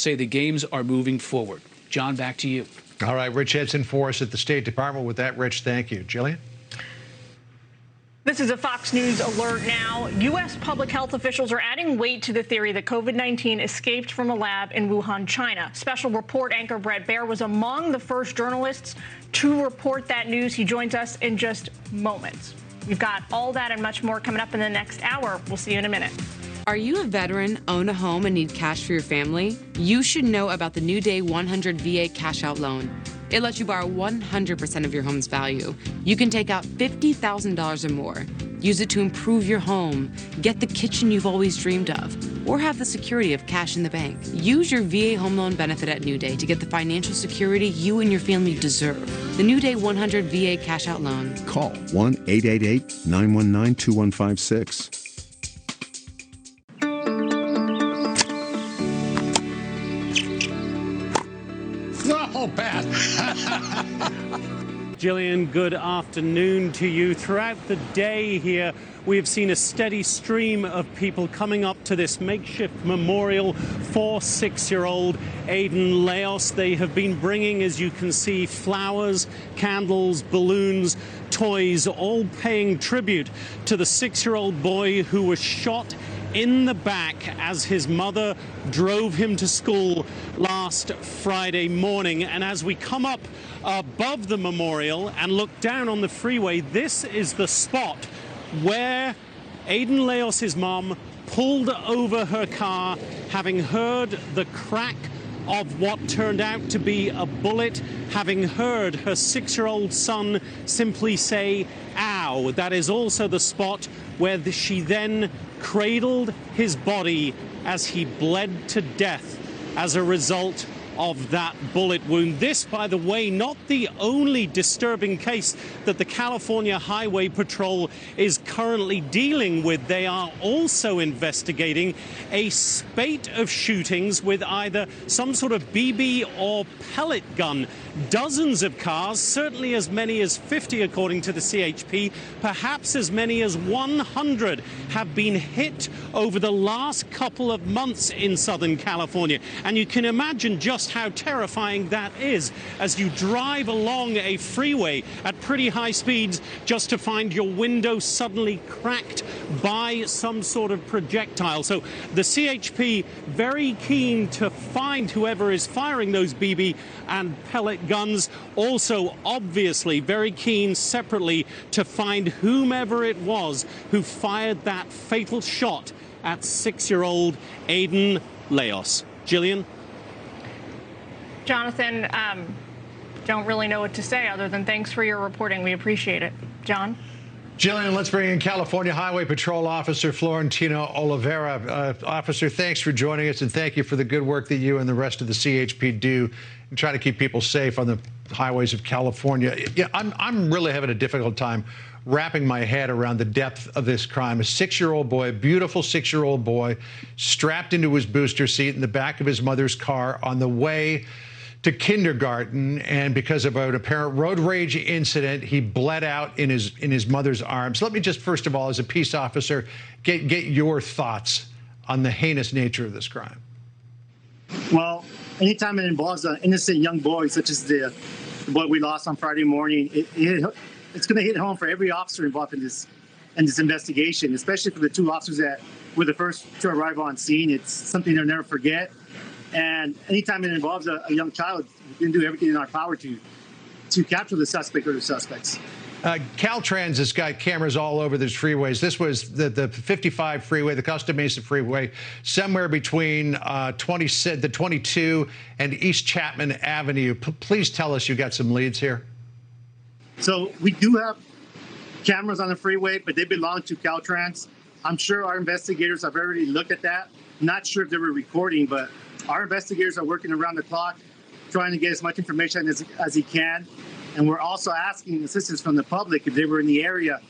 say the games are moving forward. John, back to you. All right, Rich Edson for us at the State Department. With that, Rich, thank you. Jillian? This is a Fox News alert now. U.S. public health officials are adding weight to the theory that COVID-19 escaped from a lab in Wuhan, China. Special report anchor Brett Baer was among the first journalists to report that news. He joins us in just moments. We've got all that and much more coming up in the next hour. We'll see you in a minute. Are you a veteran, own a home, and need cash for your family? You should know about the New Day 100 VA cash out loan. It lets you borrow 100% of your home's value. You can take out $50,000 or more. Use it to improve your home, get the kitchen you've always dreamed of, or have the security of cash in the bank. Use your VA home loan benefit at New Day to get the financial security you and your family deserve. The New Day 100 VA cash out loan. Call 1-888-919-2156. Oh, Pat. Jillian, good afternoon to you. Throughout the day here, we have seen a steady stream of people coming up to this makeshift memorial for 6-year-old Aiden Leos. They have been bringing, as you can see, flowers, candles, balloons, toys, all paying tribute to the 6-year-old boy who was shot in the back as his mother drove him to school last Friday morning. And as we come up above the memorial and look down on the freeway, this is the spot where Aiden Leos' mom pulled over her car, having heard the crack of what turned out to be a bullet, having heard her 6-year-old son simply say, "Ow." That is also the spot where she then cradled his body as he bled to death as a result of that bullet wound. This, by the way, not the only disturbing case that the California Highway Patrol is currently dealing with. They are also investigating a spate of shootings with either some sort of BB or pellet gun. Dozens of cars, certainly as many as 50 according to the CHP, perhaps as many as 100 have been hit over the last couple of months in Southern California. And you can imagine just how terrifying that is as you drive along a freeway at pretty high speeds just to find your window suddenly cracked by some sort of projectile. So the CHP very keen to find whoever is firing those BB and pellet guns. Also, obviously, very keen separately to find whomever it was who fired that fatal shot at 6-year-old Aiden Leos. Jillian? Jonathan, don't really know what to say other than thanks for your reporting. We appreciate it. John? Jillian, let's bring in California Highway Patrol Officer Florentino Oliveira. Officer, thanks for joining us, and thank you for the good work that you and the rest of the CHP do in trying to keep people safe on the highways of California. Yeah, I'm really having a difficult time wrapping my head around the depth of this crime. A 6-year-old boy, a beautiful 6-year-old boy, strapped into his booster seat in the back of his mother's car on the way to kindergarten, and because of an apparent road rage incident, he bled out in his mother's arms. Let me just, first of all, as a peace officer, get your thoughts on the heinous nature of this crime. Well, anytime it involves an innocent young boy, such as the boy we lost on Friday morning, it's going to hit home for every officer involved in this investigation, especially for the two officers that were the first to arrive on scene. It's something they'll never forget. And anytime it involves a young child, we can do everything in our power to capture the suspect or the suspects. Caltrans has got cameras all over these freeways. This was the 55 freeway, the Costa Mesa freeway, somewhere between the 22 and East Chapman Avenue. Please tell us you got some leads here. So we do have cameras on the freeway, but they belong to Caltrans. I'm sure our investigators have already looked at that. Not sure if they were recording, but our investigators are working around the clock, trying to get as much information as he can. And we're also asking assistance from the public if they were in the area,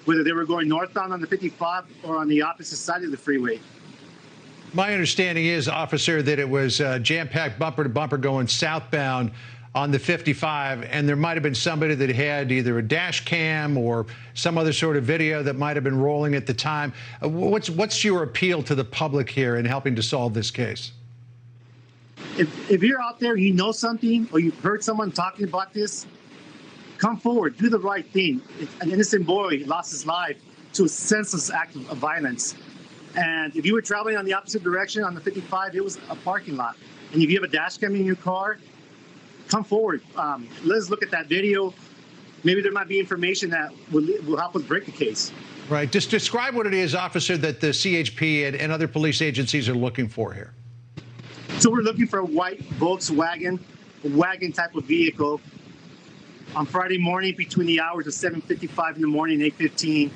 whether they were going northbound on the 55 or on the opposite side of the freeway. My understanding is, officer, that it was jam-packed bumper to bumper going southbound on the 55, and there might have been somebody that had either a dash cam or some other sort of video that might have been rolling at the time. What's your appeal to the public here in helping to solve this case? If you're out there, you know something, or you've heard someone talking about this, come forward, do the right thing. An innocent boy lost his life to a senseless act of violence. And if you were traveling on the opposite direction on the 55, it was a parking lot. And if you have a dash cam in your car, come forward. Let's look at that video. Maybe there might be information that will help us break the case. Right. Just describe what it is, officer, that the CHP and other police agencies are looking for here. So we're looking for a white Volkswagen, wagon type of vehicle on Friday morning between the hours of 7:55 in the morning and 8:15.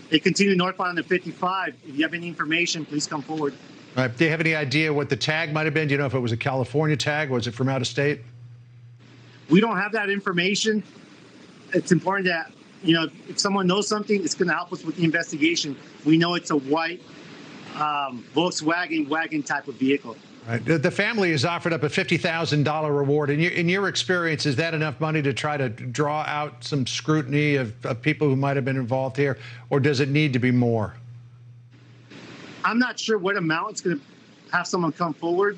They continue northbound on the 55. If you have any information, please come forward. All right. Do you have any idea what the tag might have been? Do you know if it was a California tag? Was it from out of state? We don't have that information. It's important that, if someone knows something, it's going to help us with the investigation. We know it's a white Volkswagen wagon type of vehicle. Right. The family has offered up a $50,000 reward. In your experience, is that enough money to try to draw out some scrutiny of people who might have been involved here, or does it need to be more? I'm not sure what amount it's going to have someone come forward,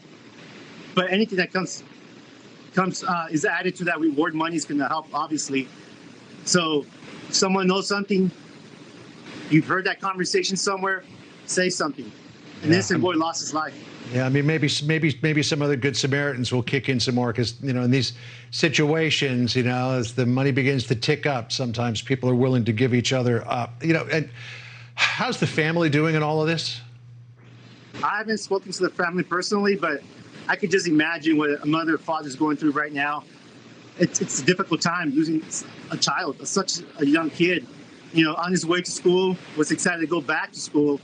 but anything that comes is added to that reward money is going to help, obviously. So if someone knows something, you've heard that conversation somewhere, say something. An innocent boy lost his life. Yeah, I mean, maybe some other good Samaritans will kick in some more because, in these situations, as the money begins to tick up, sometimes people are willing to give each other up. And how's the family doing in all of this? I haven't spoken to the family personally, but I could just imagine what a mother or father's going through right now. It's a difficult time losing a child, such a young kid, on his way to school, was excited to go back to school.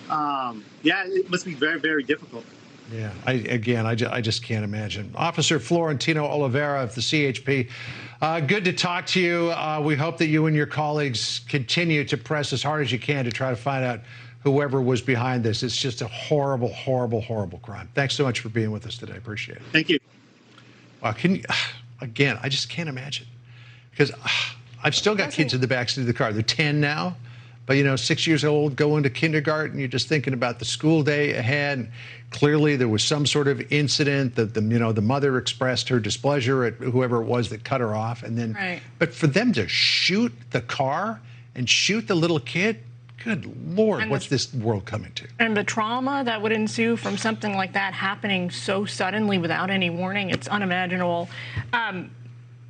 It must be very, very difficult. Yeah, I just can't imagine. Officer Florentino Oliveira of the CHP, good to talk to you. We hope that you and your colleagues continue to press as hard as you can to try to find out whoever was behind this. It's just a horrible, horrible, horrible crime. Thanks so much for being with us today. Appreciate it. Thank you. Wow, again, I just can't imagine, because I've still got kids in the backseat of the car. They're 10 now. But, 6 years old, going to kindergarten, you're just thinking about the school day ahead. And clearly, there was some sort of incident that the mother expressed her displeasure at whoever it was that cut her off. And then, right. But for them to shoot the car and shoot the little kid, good Lord, what's this world coming to? And the trauma that would ensue from something like that happening so suddenly without any warning, it's unimaginable.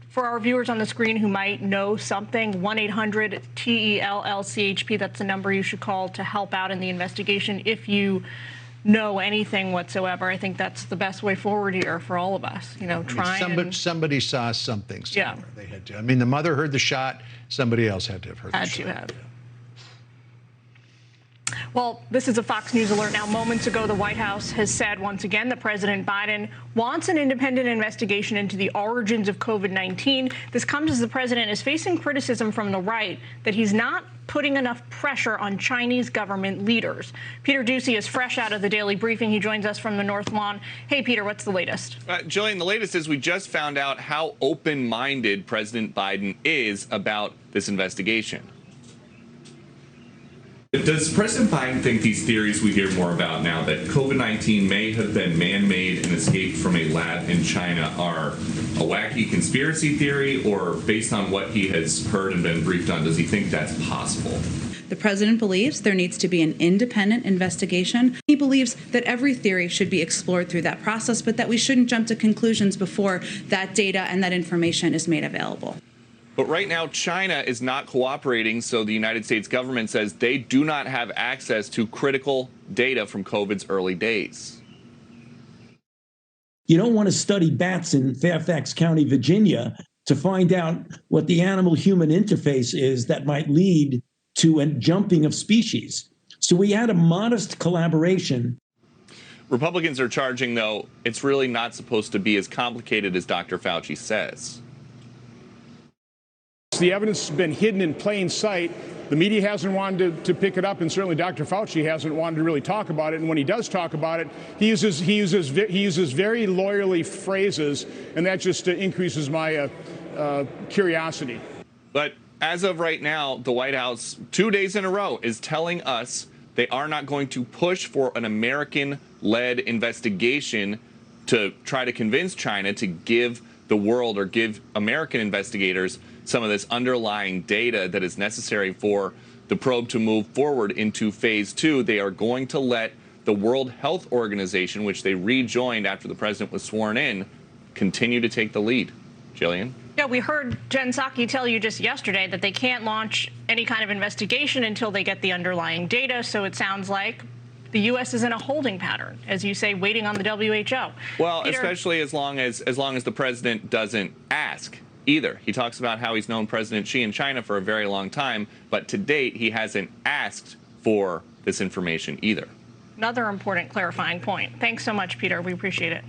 For our viewers on the screen who might know something, 1-800-TELL-CHP, that's the number you should call to help out in the investigation if you know anything whatsoever. I think that's the best way forward here for all of us, somebody saw something somewhere. Yeah. They had to. I mean, the mother heard the shot. Somebody else had to have heard the shot. Well, this is a Fox News alert now. Moments ago, the White House has said once again that President Biden wants an independent investigation into the origins of COVID-19. This comes as the president is facing criticism from the right that he's not putting enough pressure on Chinese government leaders. Peter Ducey is fresh out of the daily briefing. He joins us from the North Lawn. Hey, Peter, what's the latest? Jillian, the latest is we just found out how open-minded President Biden is about this investigation. Does President Biden think these theories we hear more about now, that COVID-19 may have been man-made and escaped from a lab in China, are a wacky conspiracy theory, or based on what he has heard and been briefed on, does he think that's possible? The president believes there needs to be an independent investigation. He believes that every theory should be explored through that process, but that we shouldn't jump to conclusions before that data and that information is made available. But right now, China is not cooperating, so the United States government says they do not have access to critical data from COVID's early days. You don't want to study bats in Fairfax County, Virginia, to find out what the animal-human interface is that might lead to a jumping of species. So we had a modest collaboration. Republicans are charging, though, it's really not supposed to be as complicated as Dr. Fauci says. The evidence has been hidden in plain sight. The media hasn't wanted to pick it up, and certainly Dr. Fauci hasn't wanted to really talk about it. And when he does talk about it, he uses very lawyerly phrases, and that just increases my curiosity. But as of right now, the White House, 2 days in a row, is telling us they are not going to push for an American-led investigation to try to convince China to give the world or give American investigators some of this underlying data that is necessary for the probe to move forward into phase 2. They are going to let the World Health Organization, which they rejoined after the president was sworn in, continue to take the lead. Jillian? Yeah, we heard Jen Psaki tell you just yesterday that they can't launch any kind of investigation until they get the underlying data. So it sounds like the U.S. is in a holding pattern, as you say, waiting on the WHO. Well, Peter, especially as long as the president doesn't ask either. He talks about how he's known President Xi in China for a very long time, but to date he hasn't asked for this information either. Another important clarifying point. Thanks so much, Peter. We appreciate it.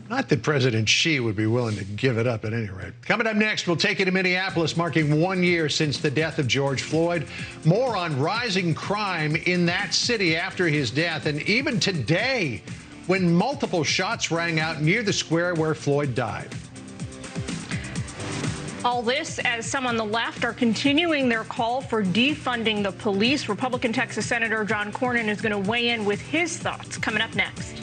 Not that President Xi would be willing to give it up at any rate. Coming up next, we'll take you to Minneapolis, marking 1 year since the death of George Floyd. More on rising crime in that city after his death, and even today, when multiple shots rang out near the square where Floyd died. All this as some on the left are continuing their call for defunding the police. Republican Texas Senator John Cornyn is going to weigh in with his thoughts coming up next.